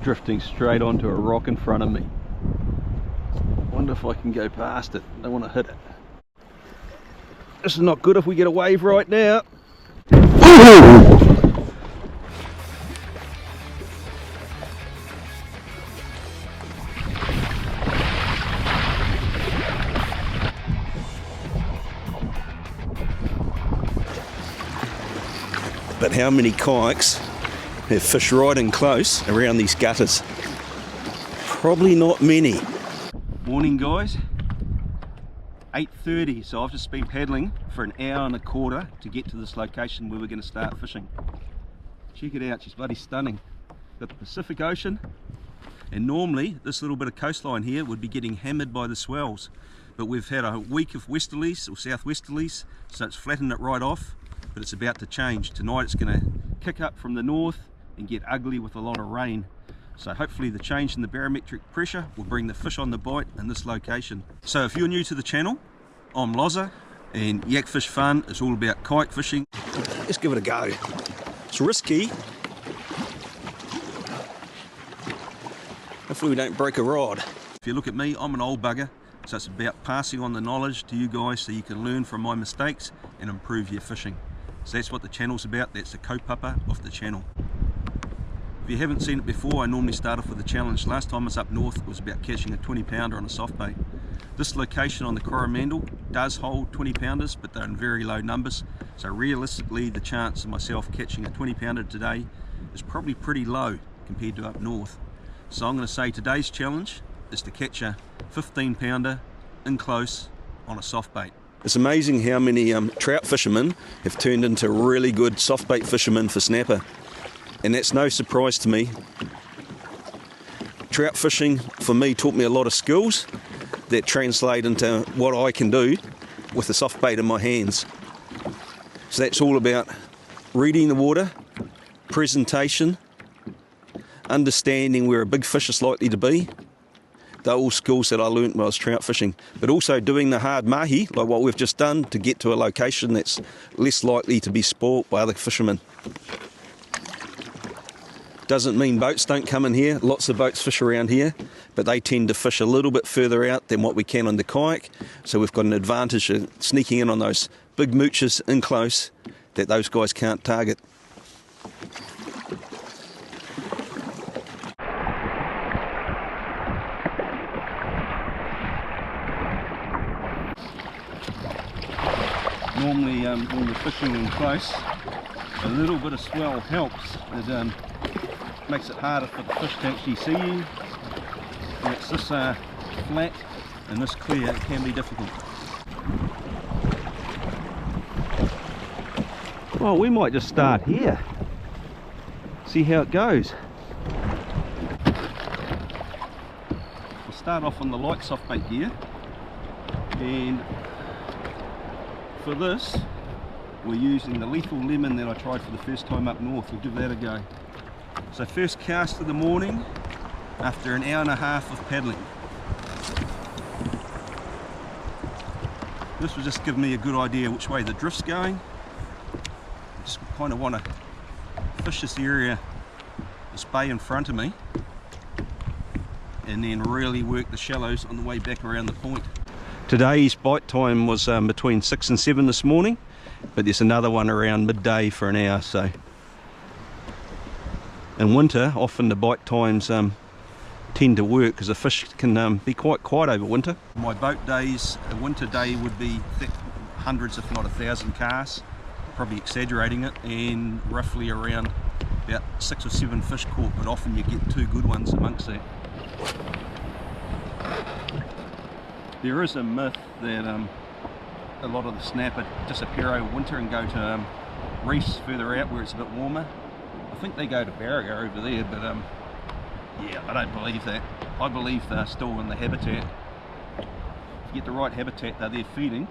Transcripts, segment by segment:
drifting straight onto a rock in front of me. Wonder if I can go past it. Don't want to hit it. This is not good if we get a wave right now. But how many kayaks have fished right in close around these gutters? Probably not many. Morning guys, 8:30, so I've just been paddling for an hour and a quarter to get to this location where we're going to start fishing. Check it out, she's bloody stunning. Got the Pacific Ocean, and normally this little bit of coastline here would be getting hammered by the swells, but we've had a week of westerlies or southwesterlies, so it's flattened it right off. But it's about to change. Tonight it's going to kick up from the north and get ugly with a lot of rain. So hopefully the change in the barometric pressure will bring the fish on the bite in this location. So if you're new to the channel, I'm Loza, and Yakfish Fun is all about kayak fishing. Let's give it a go. It's risky. Hopefully we don't break a rod. If you look at me, I'm an old bugger. So it's about passing on the knowledge to you guys so you can learn from my mistakes and improve your fishing. So that's what the channel's about. That's the kaupapa of the channel. If you haven't seen it before, I normally start off with a challenge. Last time I was up north, it was about catching a 20 pounder on a soft bait. This location on the Coromandel does hold 20 pounders, but they're in very low numbers. So realistically, the chance of myself catching a 20 pounder today is probably pretty low compared to up north. So I'm going to say today's challenge is to catch a 15 pounder in close on a soft bait. It's amazing how many trout fishermen have turned into really good soft bait fishermen for snapper, and that's no surprise to me. Trout fishing for me taught me a lot of skills that translate into what I can do with the soft bait in my hands. So that's all about reading the water, presentation, understanding where a big fish is likely to be. They're all skills that I learnt when I was trout fishing, but also doing the hard mahi, like what we've just done, to get to a location that's less likely to be spoilt by other fishermen. Doesn't mean boats don't come in here. Lots of boats fish around here, but they tend to fish a little bit further out than what we can on the kayak, so we've got an advantage of sneaking in on those big mooches in close that those guys can't target. Normally when you're fishing in close, a little bit of swell helps. It makes it harder for the fish to actually see you. When it's this flat and this clear, it can be difficult. Well, we might just start here, see how it goes. We'll start off on the light soft bait gear, and for this, we're using the lethal lemon that I tried for the first time up north. We'll give that a go. So first cast of the morning after an hour and a half of paddling. This will just give me a good idea which way the drift's going. Just kind of want to fish this area, this bay in front of me, and then really work the shallows on the way back around the point. Today's bite time was between 6 and 7 this morning, but there's another one around midday for an hour. So in winter, often the bite times tend to work because the fish can be quite quiet over winter. My boat days, a winter day would be hundreds if not 1,000 casts, probably exaggerating it, and roughly around about 6 or 7 fish caught, but often you get 2 good ones amongst that. There is a myth that a lot of the snapper disappear over winter and go to reefs further out where it's a bit warmer. I think they go to Barrier over there, but yeah, I don't believe that. I believe they're still in the habitat. If you get the right habitat, they're there feeding,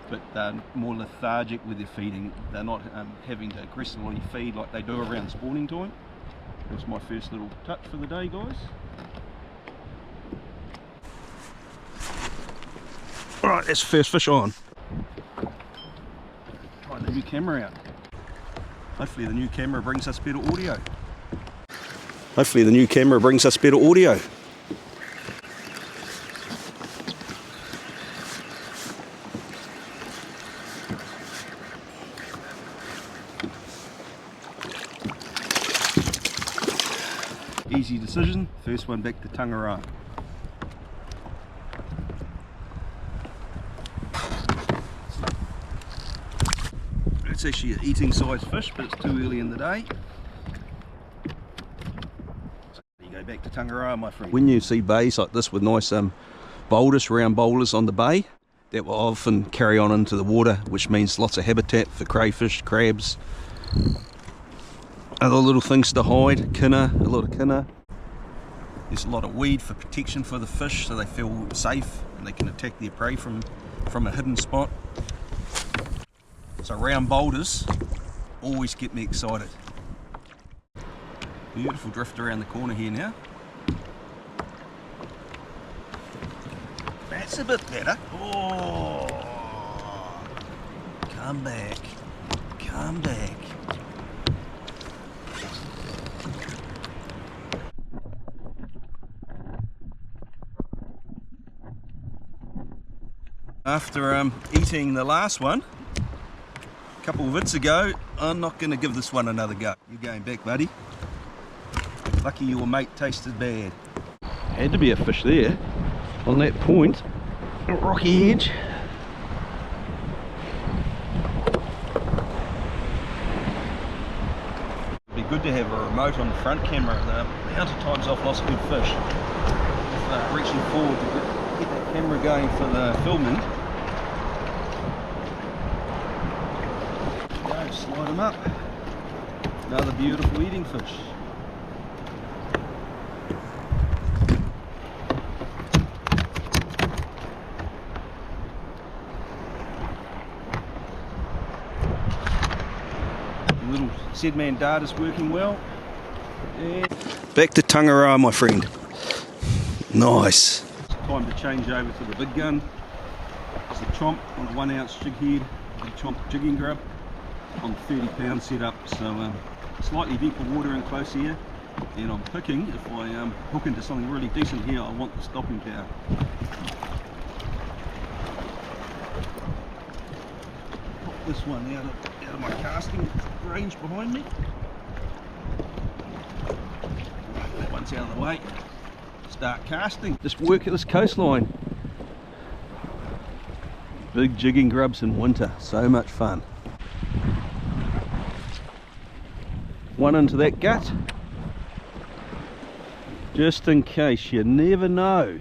but they're more lethargic with their feeding. They're not having to aggressively feed like they do around spawning time. That was my first little touch for the day, guys. Alright, that's the first fish on. Try the new camera out. Hopefully the new camera brings us better audio. Hopefully the new camera brings us better audio. Easy decision, first one back to Tangara. It's actually an eating size fish, but it's too early in the day. So you go back to Tangara, my friend. When you see bays like this with nice boulders, round boulders on the bay, that will often carry on into the water, which means lots of habitat for crayfish, crabs, other little things to hide, kinna, a lot of kinna. There's a lot of weed for protection for the fish, so they feel safe and they can attack their prey from a hidden spot. So round boulders always get me excited. Beautiful drift around the corner here now. That's a bit better. Oh, come back, come back. After eating the last one a couple of vids ago, I'm not going to give this one another go. You're going back, buddy. Lucky your mate tasted bad. Had to be a fish there on that point, rocky edge. It'd be good to have a remote on the front camera. The amount of times I've lost good fish with reaching forward to get that camera going for the filming. Go, slide them up. Another beautiful eating fish. The little Sedman dart is working well. And back to Tangara, my friend. Nice. It's time to change over to the big gun. It's a chomp on a 1 ounce jig head, big chomp jigging grub on 30 pound setup. So slightly deeper water in close here, and I'm picking, if I hook into something really decent here, I want the stopping power. Pop this one out of my casting range behind me. That one's out of the way. Start casting. Just work at this coastline. Big jigging grubs in winter, so much fun. One into that gut, just in case, you never know.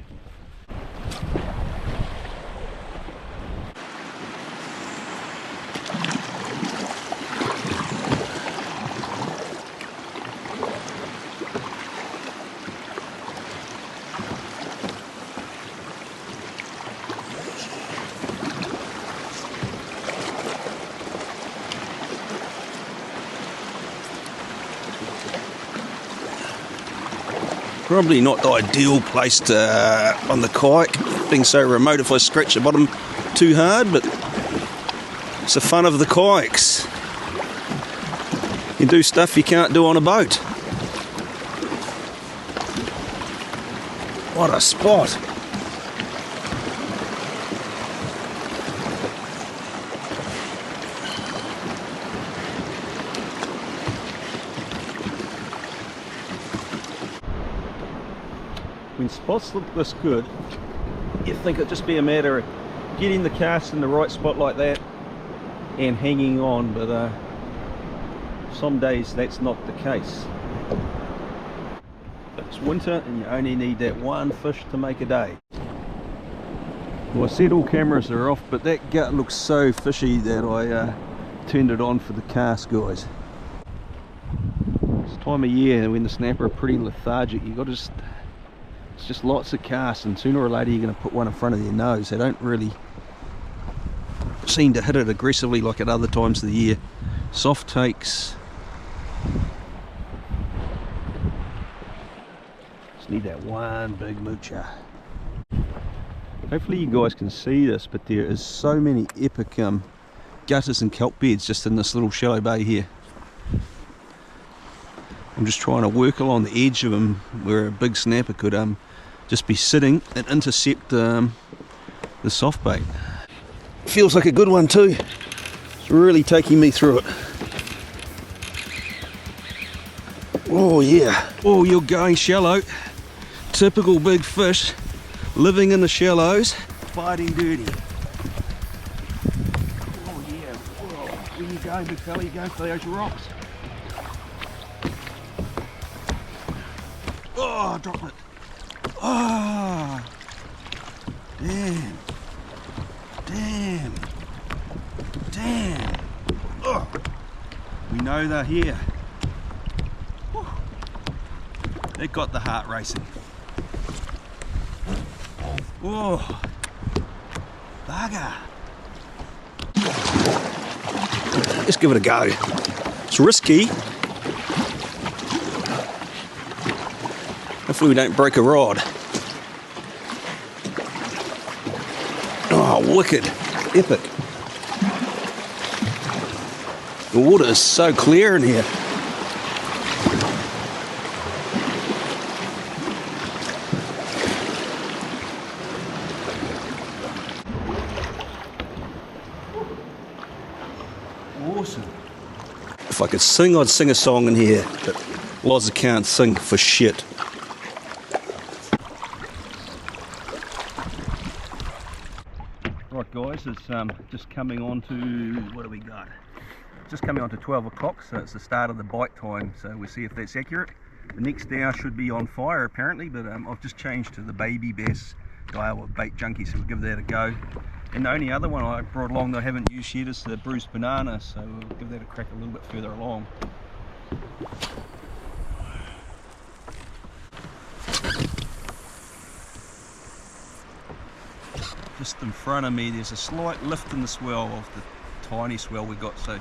Probably not the ideal place to, on the kayak, being so remote if I scratch the bottom too hard, but it's the fun of the kayaks. You do stuff you can't do on a boat. What a spot! When spots look this good, you think it'd just be a matter of getting the cast in the right spot like that and hanging on, but some days that's not the case. It's winter and you only need that one fish to make a day. Well, I said all cameras are off, but that gut looks so fishy that I turned it on for the cast, guys. This time of year when the snapper are pretty lethargic, you got to just, it's just lots of casts, and sooner or later you're going to put one in front of their nose. They don't really seem to hit it aggressively like at other times of the year. Soft takes. Just need that one big moocher. Hopefully you guys can see this, but there is so many epic gutters and kelp beds just in this little shallow bay here. I'm just trying to work along the edge of him where a big snapper could just be sitting and intercept the soft bait. Feels like a good one too. It's really taking me through it. Oh yeah. Oh, you're going shallow. Typical big fish living in the shallows, biting dirty. Oh yeah. Whoa. Where you going, big fella? You going for those rocks? Oh, drop it. Oh, damn. Damn. Damn. Oh. We know they're here. Whew. They got the heart racing. Oh, bugger. Let's give it a go. It's risky. Hopefully we don't break a rod. Oh, wicked. Epic. The water is so clear in here. Awesome. If I could sing, I'd sing a song in here, but Loz can't sing for shit. Right guys, it's just coming on to, what do we got? Just coming on to 12 o'clock, so it's the start of the bite time, so we'll see if that's accurate. The next hour should be on fire apparently, but I've just changed to the baby bass dial with Bait Junkie, so we'll give that a go. And the only other one I brought along that I haven't used yet is the bruised banana, so we'll give that a crack a little bit further along. Just in front of me there's a slight lift in the swell of the tiny swell we got, so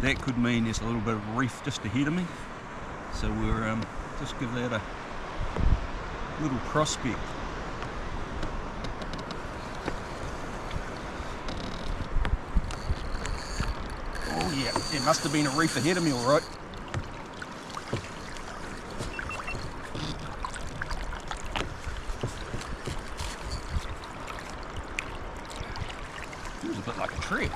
that could mean there's a little bit of reef just ahead of me, so we're just give that a little prospect. Oh yeah, there must have been a reef ahead of me alright. Feels a bit like a trap.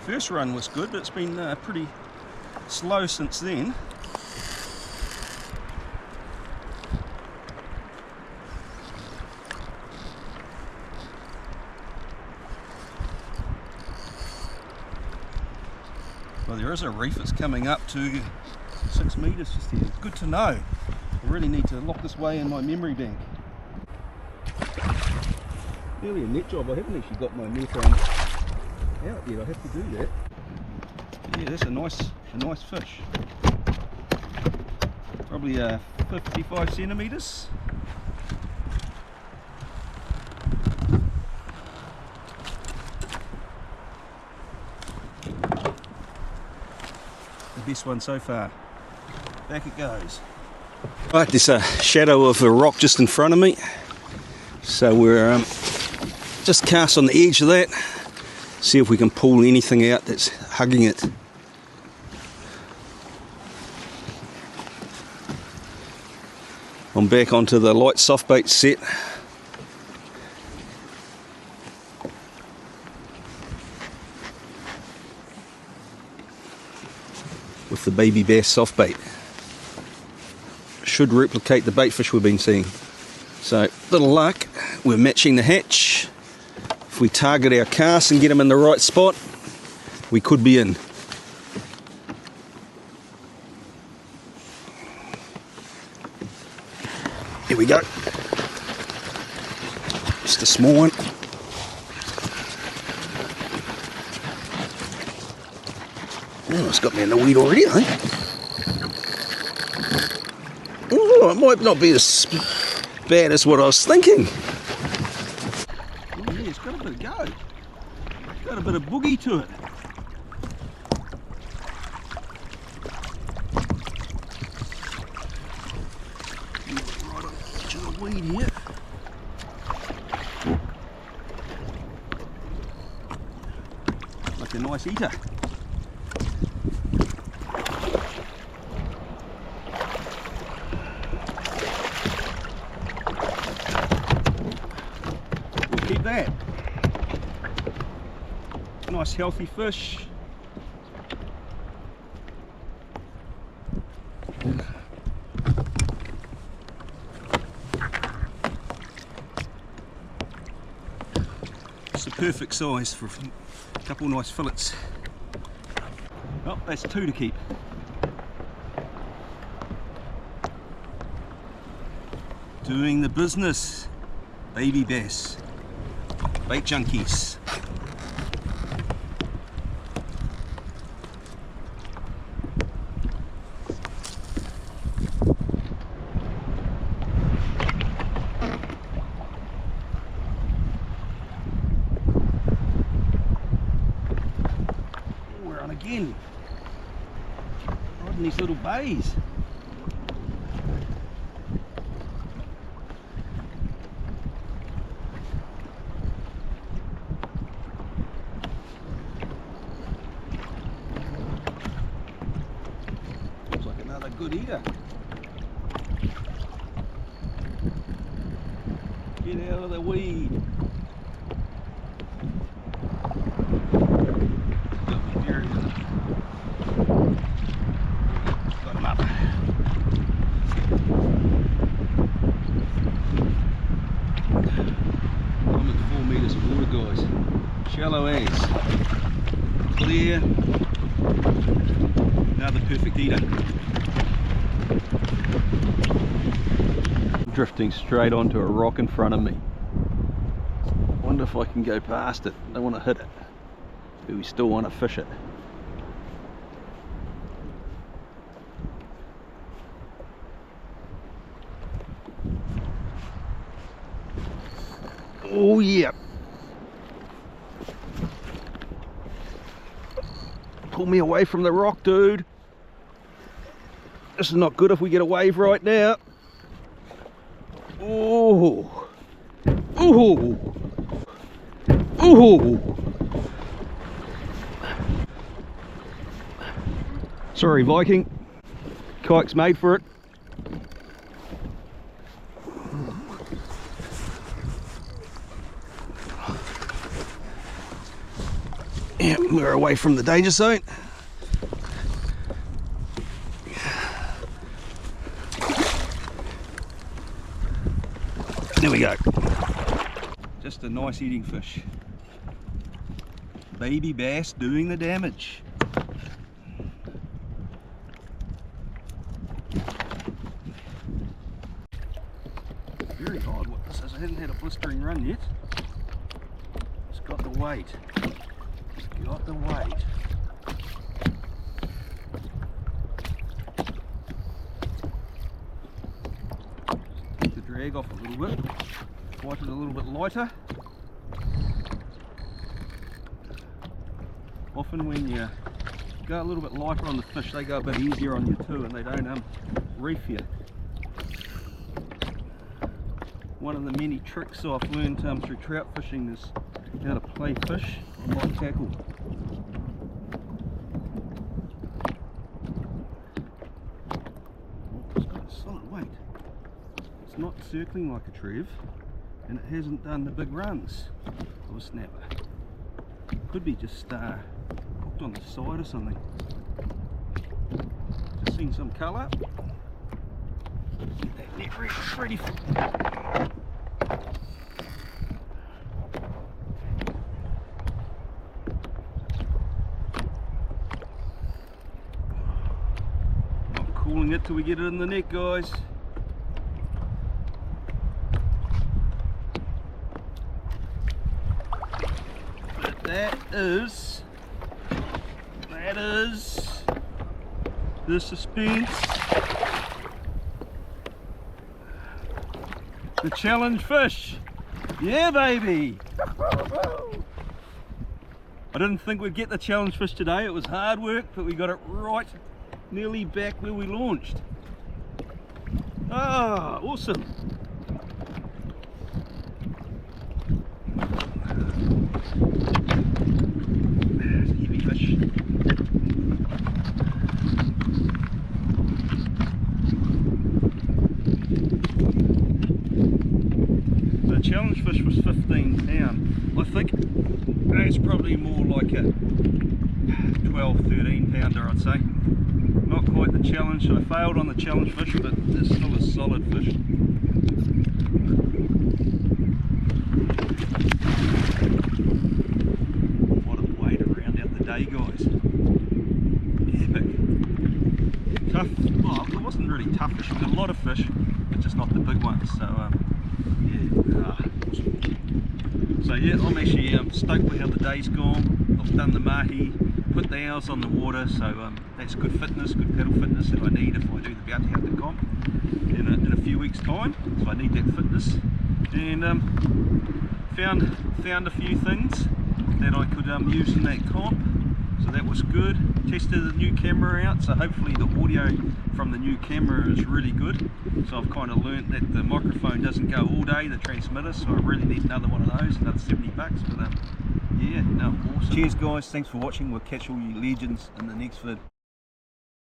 First run was good, but it's been pretty slow since then. Well, there is a reef that's coming up to 6 metres just here. It's good to know. I really need to lock this way in my memory bank. Nearly a net job. I haven't actually got my net out yet. I have to do that. Yeah, that's a nice fish. Probably 55 centimetres. The best one so far. Back it goes. Right, there's a shadow of a rock just in front of me. So we're just cast on the edge of that. See if we can pull anything out that's hugging it. I'm back onto the light soft bait set. With the baby bass soft bait. Should replicate the bait fish we've been seeing. So, little luck, we're matching the hatch. If we target our cast and get them in the right spot, we could be in. Here we go. Just a small one. Oh, it's got me in the weed already, I think. Oh, it might not be as bad as what I was thinking. Oh yeah, it's got a bit of go. Got of boogie to it. Right on the edge of the weed here. Like a nice eater. We'll keep that. Nice healthy fish. It's the perfect size for a couple nice fillets. Oh, that's two to keep. Doing the business. Baby bass. Bait junkies. We're on again. Right in these little bays. Looks like another good eater. Get out of the weed. Got him up. I'm at 4 meters of water, guys. Shallow as. Clear. Another perfect eater. Drifting straight onto a rock in front of me. Wonder if I can go past it. I don't want to hit it. But we still want to fish it. Oh yeah. Pull me away from the rock, dude. This is not good if we get a wave right now. Oh. Oh. Oh. Sorry, Viking. Kike's made for it. Yeah, we're away from the danger zone. There we go. Just a nice eating fish. Baby bass doing the damage. Very odd what this is. I haven't had a blistering run yet. It's got the weight. It's got the weight. Take the drag off a little bit. Wipe it a little bit lighter. Often when you go a little bit lighter on the fish, they go a bit easier on you too, and they don't reef you. One of the many tricks I've learned through trout fishing is how to play fish on light tackle. Oh, it's got a solid weight. It's not circling like a trev, and it hasn't done the big runs of a snapper. Could be just hooked on the side or something. Just seen some colour. Get that net ready for... Not cooling it till we get it in the net, guys. But that is the suspense. The challenge fish. Yeah, baby. I didn't think we'd get the challenge fish today. It was hard work, but we got it right nearly back where we launched. Ah, awesome. It's a heavy fish. The challenge fish was 15 pound. I think it's probably more like a 12-13 pounder, I'd say. Not quite the challenge. I failed on the challenge fish, but it's still a solid fish. What a way to round out the day, guys. Epic. Tough. Well, it wasn't really tough fish. We got a lot of fish, but just not the big ones. So yeah. Awesome. So yeah, I'm actually stoked with how the day's gone. I've done the mahi, put the hours on the water, so that's good fitness, good paddle fitness that I need if I do the bounty hunter comp in a few weeks' time. So I need that fitness, and found a few things that I could use in that comp. So that was good. Tested the new camera out, so hopefully the audio from the new camera is really good. So I've kind of learnt that the microphone doesn't go all day, the transmitter, so I really need another one of those, another 70 bucks. But yeah, no, awesome. Cheers guys, thanks for watching. We'll catch all you legends in the next vid.